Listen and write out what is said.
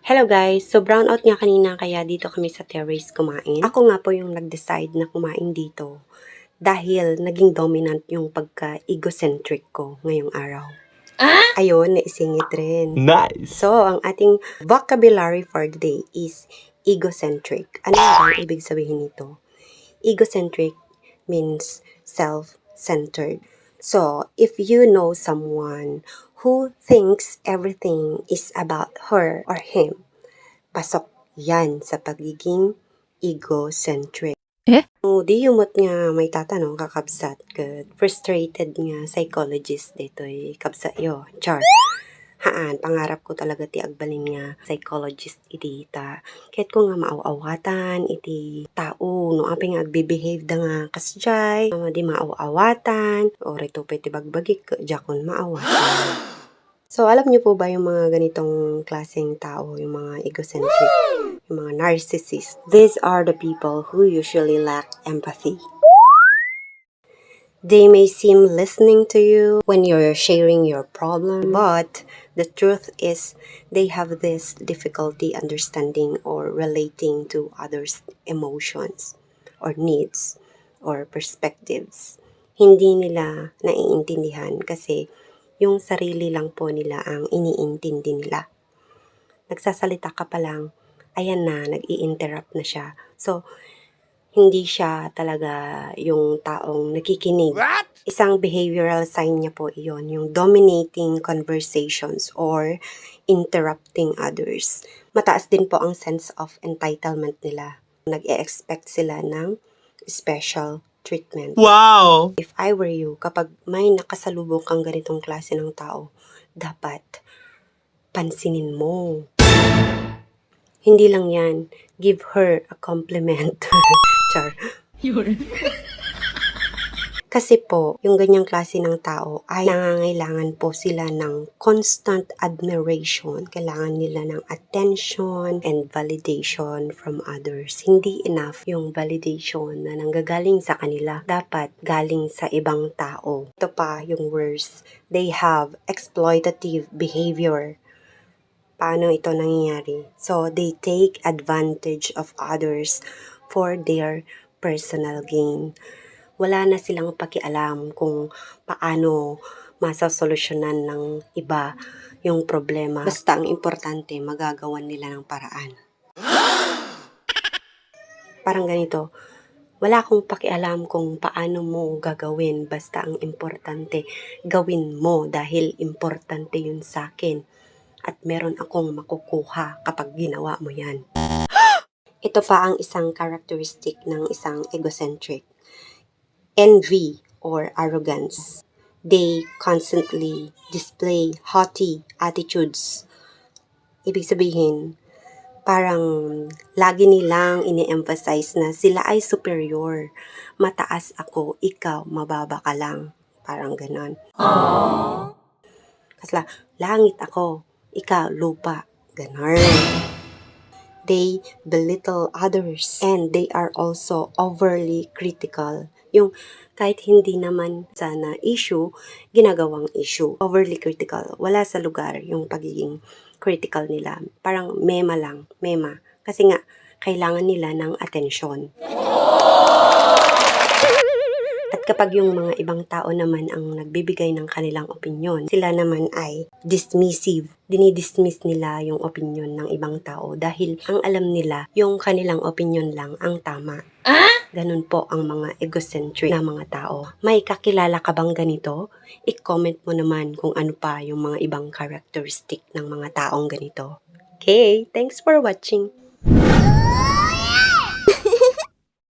Hello guys! So brown out nga kanina kaya dito kami sa terrace kumain. Ako nga po yung nag-decide na kumain dito dahil naging dominant yung pagka-egocentric ko ngayong araw. Ayun, naisingit rin. Nice! So, ang ating vocabulary for the day is egocentric. Ano ang ibig sabihin nito? Egocentric means self-centered. So, if you know someone who thinks everything is about her or him, pasok yan sa pagiging egocentric. Di yumot nga may tatanong kakabsat kat frustrated nga psychologist dito'y kabsa yo. Char. Haan, pangarap ko talaga ti agbalin nga psychologist iti ta. Kahit ko nga maaw-awatan iti tao, no apeng nga agbibehave da nga kasjay, di maaw-awatan, o rito pa iti bagbagik, jakon maawatan. So, alam niyo po ba yung mga ganitong klaseng tao, yung mga egocentric, yung mga narcissist? These are the people who usually lack empathy. They may seem listening to you when you're sharing your problem, but the truth is they have this difficulty understanding or relating to others' emotions or needs or perspectives. Hindi nila naiintindihan kasi yung sarili lang po nila ang iniintindi nila. Nagsasalita ka pa lang, ayan na, nag-i-interrupt na siya. So, hindi siya talaga yung taong nakikinig. What? Isang behavioral sign niya po iyon, yung dominating conversations or interrupting others. Mataas din po ang sense of entitlement nila. Nag-e-expect sila ng special treatment. Wow! If I were you, kapag may nakasalubong kang ganitong klase ng tao, dapat pansinin mo. Hindi lang yan, give her a compliment. Char. Kasi po, yung ganyang klase ng tao ay nangangailangan po sila ng constant admiration. Kailangan nila ng attention and validation from others. Hindi enough yung validation na nanggagaling sa kanila. Dapat galing sa ibang tao. Ito pa yung worst. They have exploitative behavior. Paano ito nangyayari? So, they take advantage of others for their personal gain. Wala na silang pakialam kung paano masasolusyonan ng iba yung problema. Basta ang importante, magagawan nila ng paraan. Parang ganito, wala akong pakialam kung paano mo gagawin. Basta ang importante, gawin mo dahil importante yun sa akin. At meron akong makukuha kapag ginawa mo yan. Ito pa ang isang characteristic ng isang egocentric. Envy or arrogance. They constantly display haughty attitudes. Ibig sabihin, parang lagi nilang ini-emphasize na sila ay superior. Mataas ako, ikaw, mababa ka lang. Parang ganon. Kasi langit ako, ikaw, lupa. Ganon. They belittle others and they are also overly critical. Yung kahit hindi naman sana issue, ginagawang issue. Overly critical. Wala sa lugar yung pagiging critical nila. Parang mema lang. Mema. Kasi nga, kailangan nila ng atensyon. At kapag yung mga ibang tao naman ang nagbibigay ng kanilang opinyon, sila naman ay dismissive. Dinidismiss nila yung opinyon ng ibang tao dahil ang alam nila yung kanilang opinyon lang ang tama. Ganun po ang mga egocentric na mga tao. May kakilala ka bang ganito? I-comment mo naman kung ano pa yung mga ibang characteristic ng mga taong ganito. Okay, thanks for watching.